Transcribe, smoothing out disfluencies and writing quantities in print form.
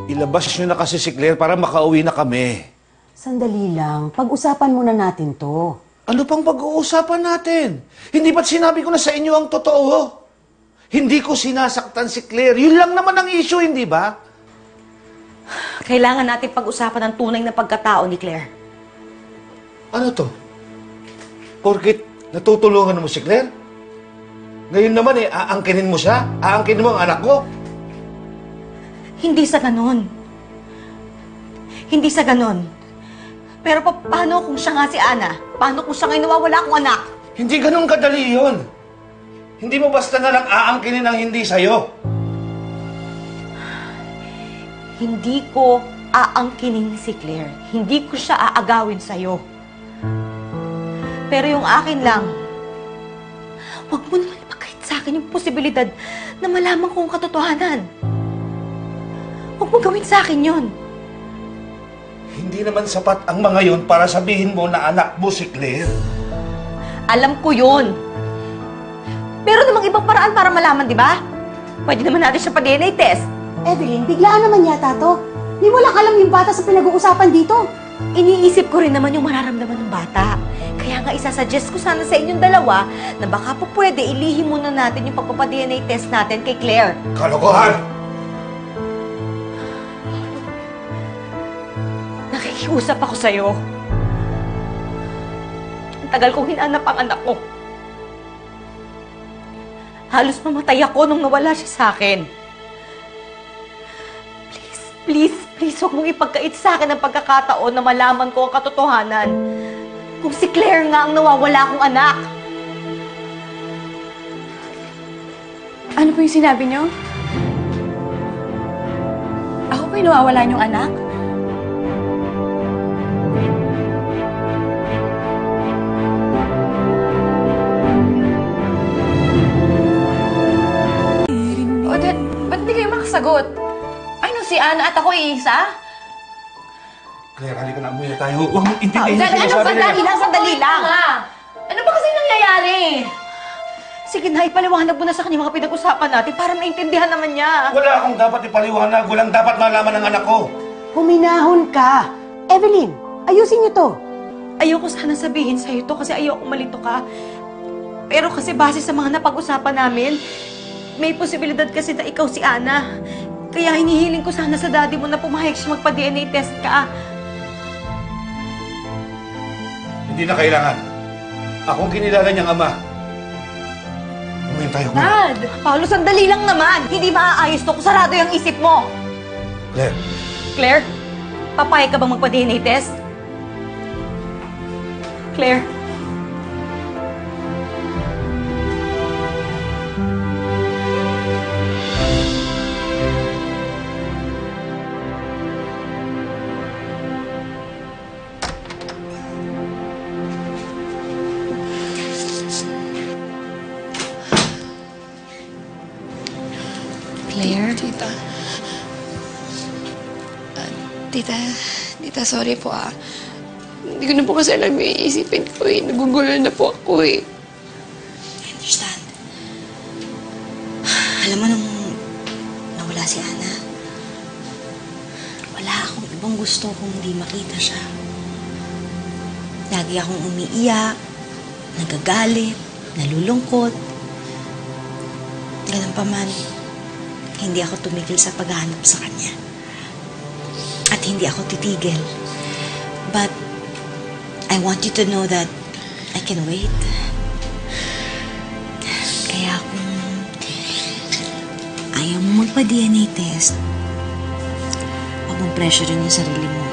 Ilabas nyo na kasi si Claire para makauwi na kami. Sandali lang. Pag-usapan muna natin to. Ano pang pag-uusapan natin? Hindi ba't sinabi ko na sa inyo ang totoo? Hindi ko sinasaktan si Claire. Yun lang naman ang issue, hindi ba? Kailangan natin pag-usapan ang tunay na pagkatao ni Claire. Ano to? Porkit natutulungan mo si Claire? Ngayon naman aangkinin mo siya? Aangkinin mo ang anak ko? Hindi sa ganon. Hindi sa ganon. Pero paano kung siya nga si Ana? Paano kung siya ngayon nawawala akong anak? Hindi ganun kadali yun. Hindi mo basta na lang aangkinin ang hindi sa'yo. Hindi ko aangkinin si Claire. Hindi ko siya aagawin sa'yo. Pero yung akin lang, huwag mo naman ipagkait sa akin yung posibilidad na malaman ko ang katotohanan. Huwag mo gawin sa akin yun. Hindi naman sapat ang mga yun para sabihin mo na anak mo si Claire. Alam ko yun. Pero namang ibang paraan para malaman, di ba? Pwede naman natin siya pa-DNA test. Evelyn, biglaan naman yata to. Di mo lang alam yung bata sa pinag-uusapan dito. Iniisip ko rin naman yung mararamdaman ng bata. Kaya nga isasuggest ko sana sa inyong dalawa na baka po pwede ilihim muna natin yung pagpapa-DNA test natin kay Claire. Kalokohan! Nakikiusap ako sa'yo. Ang tagal kong hinanap ang anak ko. Halos mamatay ako nung nawala siya sa akin. Please, huwag mong ipagkait sa akin ang pagkakataon na malaman ko ang katotohanan. Kung si Claire nga ang nawawala akong anak. Ano po yung sinabi niyo? Ako po yung nawawala niyong anak? O, Dad, ba't hindi kayo makasagot? Ano, si Ana at ako isa? Claire, halika na. Umuwi na tayo. Huwag mong intindihin Dad, ano ba? Sandali lang. Ano ba kasi nangyayari? Sige na, ipaliwanag mo na sa kanya mga pinag-usapan natin para maintindihan naman niya. Wala akong dapat ipaliwanag. Walang dapat malaman ng anak ko. Huminahon ka. Evelyn, ayusin niyo to. Ayoko sana sabihin sa'yo to kasi ayoko malito ka. Pero kasi base sa mga napag-usapan namin, may posibilidad kasi na ikaw si Ana. Kaya hinihiling ko sana sa daddy mo na pumayag siya magpa-DNA test ka. Hindi na kailangan. Akong kinilala niyang ama. Umuwi tayo. Dad! Paolo, sandali lang naman. Hindi maaayos to kung sarado yung isip mo. Claire. Claire, papayag ka bang magpa-DNA test? Claire? Claire? Tita, sorry po ah. Hindi ko na po kasi alam yung iisipin ko eh. Nagugulo na po ako eh. I understand. Alam mo, nung nawala si Ana, wala akong ibang gusto kung hindi makita siya. Lagi akong umiiyak, nagagalit, nalulungkot. Ganun pa man, hindi ako tumigil sa paghahanap sa kanya. At hindi ako titigil. But I want you to know that I can wait. Kaya kung ayaw mo magpa-DNA test, huwag mong pressurein yung sarili mo.